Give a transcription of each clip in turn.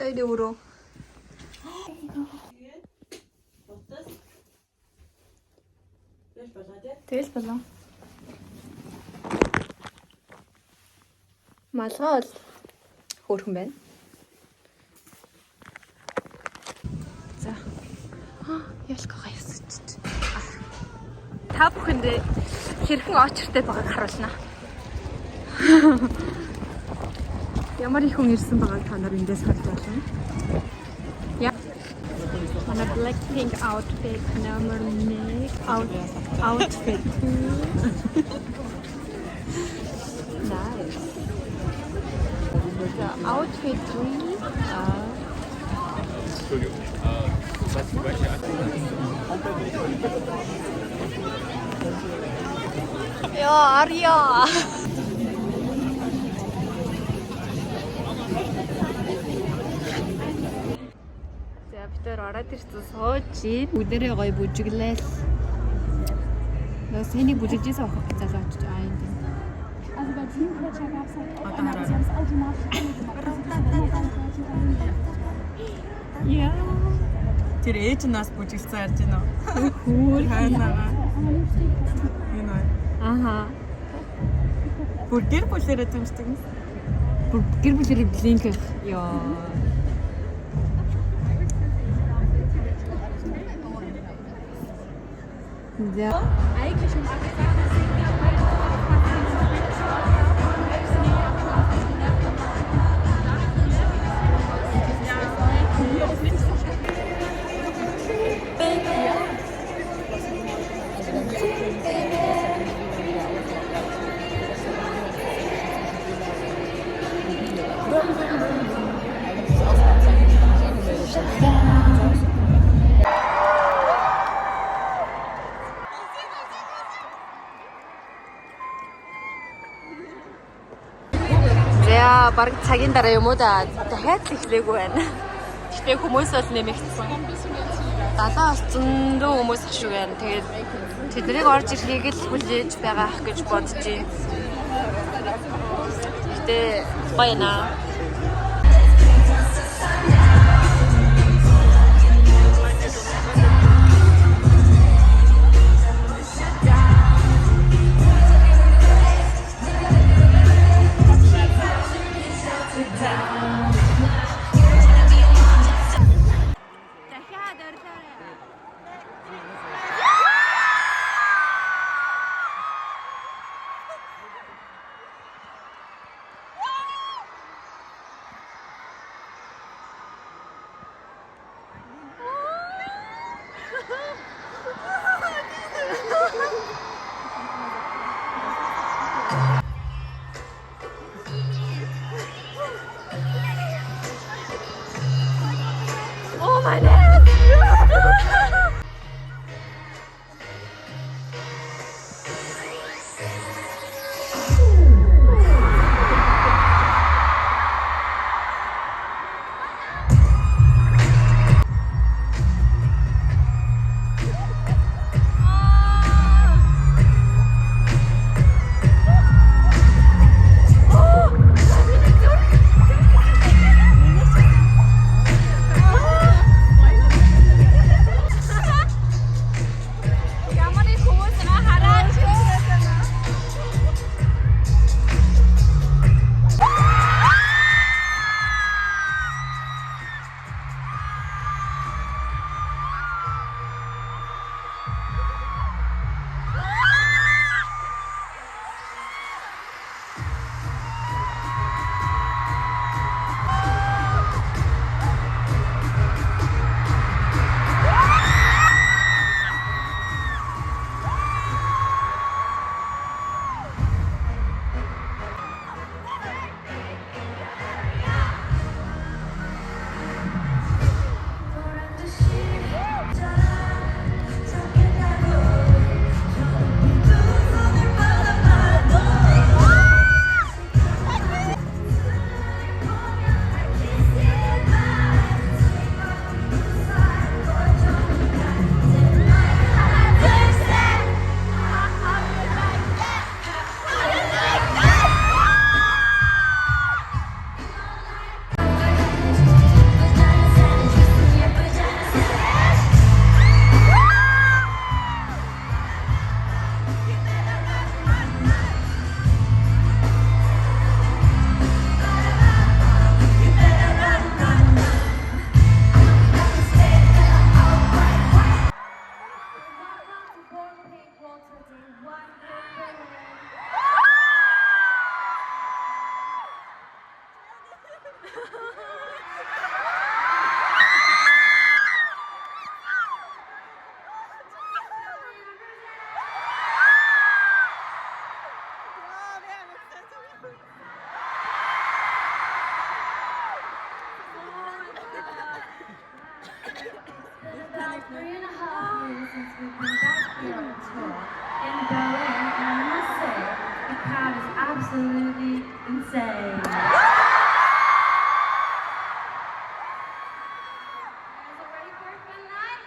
Stay euro. Тэгэл болоо. Малгай бол хөөрхөн байна. За. Ялкага ясч. Та бүхэндээ хэрхэн очертэй байгааг харуулна. Ямар их хүн ирсэн байгааг та нар эндээс харж байна. Яа. Манай Blackpink outfit number 1 outfit. Nice. The outfit 3. 야, 아리야. За бид ороод ирсэн сууж бүгдээрээ гоё бүжиглээл. Нөөс энийг бүжиглэжсэн авах гэж залуу очиж аа юм. Also bei Teamcatcher gab es halt auch immer, sie haben es automatisch gemacht. Ja. Тэр ээж нас бүжиглсэн харж байна уу? Хүү хайнаа. Энэ аа. Аха. Бүр гэр бүлээрээ тэмцдэг юм. Бүр гэр бүлээрээ блинк ёо. Ja. Eigentlich schon За баг цагийн дараа юм уу да дахиад л эхлэегүй байна. Гэтэ хүмүүс бол нэмэгдсэн. 70 орчим хүмүүс ах шиг байна. Тэгээд тэднийг орж ирэхийг л хүлээж байгаа ах гэж бодчих. Гэтэ баяна. Oh my God! About 3.5 years since we've been back here on tour in Berlin, and I must say, the crowd is absolutely insane. You guys are ready for a fun night?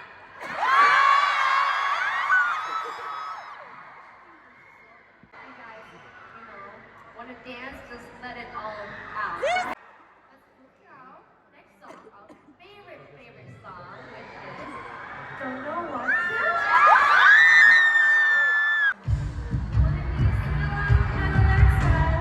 You guys, want to dance? Just let it all out. Let's go. Next song, our favorite song, which is Don't Know What to. One of these feelings never says.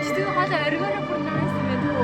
Işte hadi örgüre fırlarsın ve bu.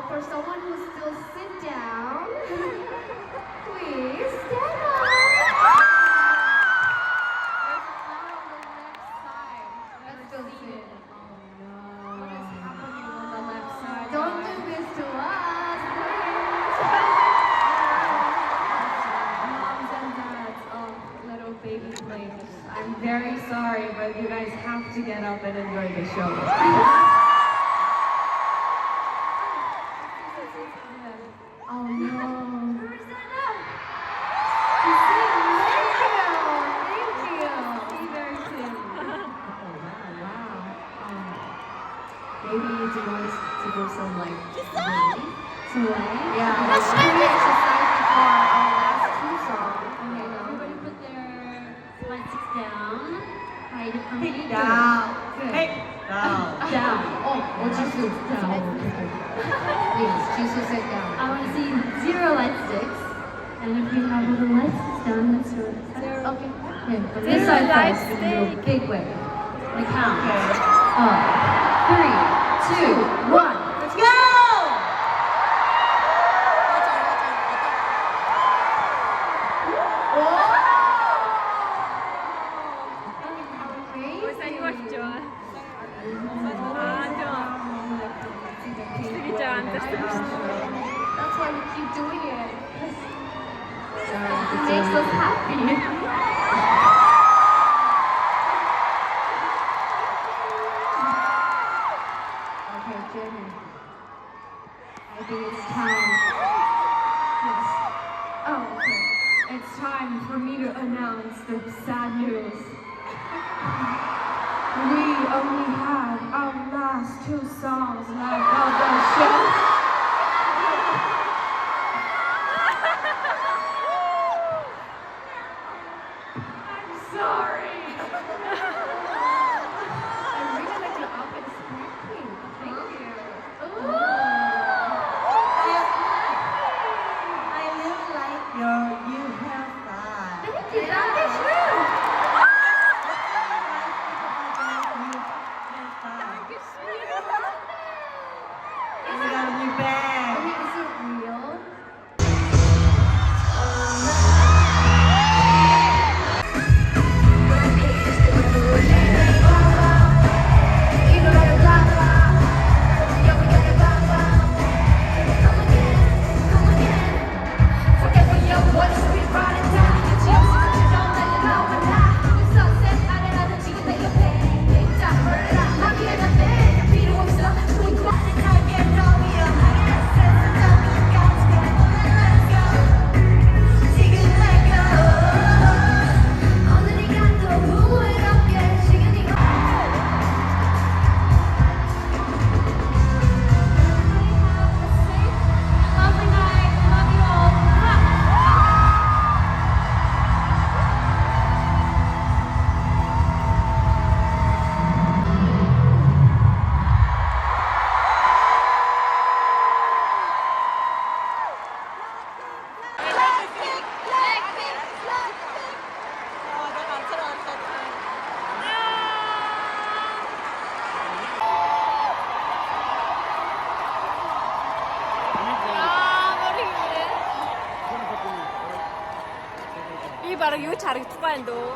for someone who's still sit down, please stand up. There's a lot on the left side. Let's go see it. Oh no. What is happening on the left side? Don't do this to us, please. Moms and dads of little baby players, I'm very sorry, but you guys have to get up and enjoy the show. Oh no. Maybe you do want to do some like sway? Yeah, let's do the exercise before our last two songs. Okay, everybody put their legs down. Hide it from me. Down. Good. Hey, down. Down. Oh, Jesus. Down. Please, Jesus said down. I want to see 0 light sticks. And if we have all the light sticks down, let's do it. Okay. Okay, from this side first, we're going to do a big way. We count. Up. 3, 2, 1. Let's go! That's why we keep doing it. It makes us happy. Okay, Jenny. I think it's time. Yes. Oh, okay. It's time for me to announce the sad news. We only have our last 2 songs left of the show. I'm sorry. I really like your outfit. It's Blackpink. Thank you. I really like your new hairstyle. Thank you. That is true. You got a new bag. Okay, is it real? 이 바로 이거 잘했을 거야, 너.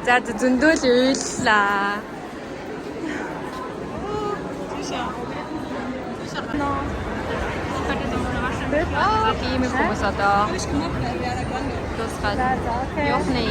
За зөндөөл уйллаа. Тийм хүмүүс одоо тусгаад явах нэ.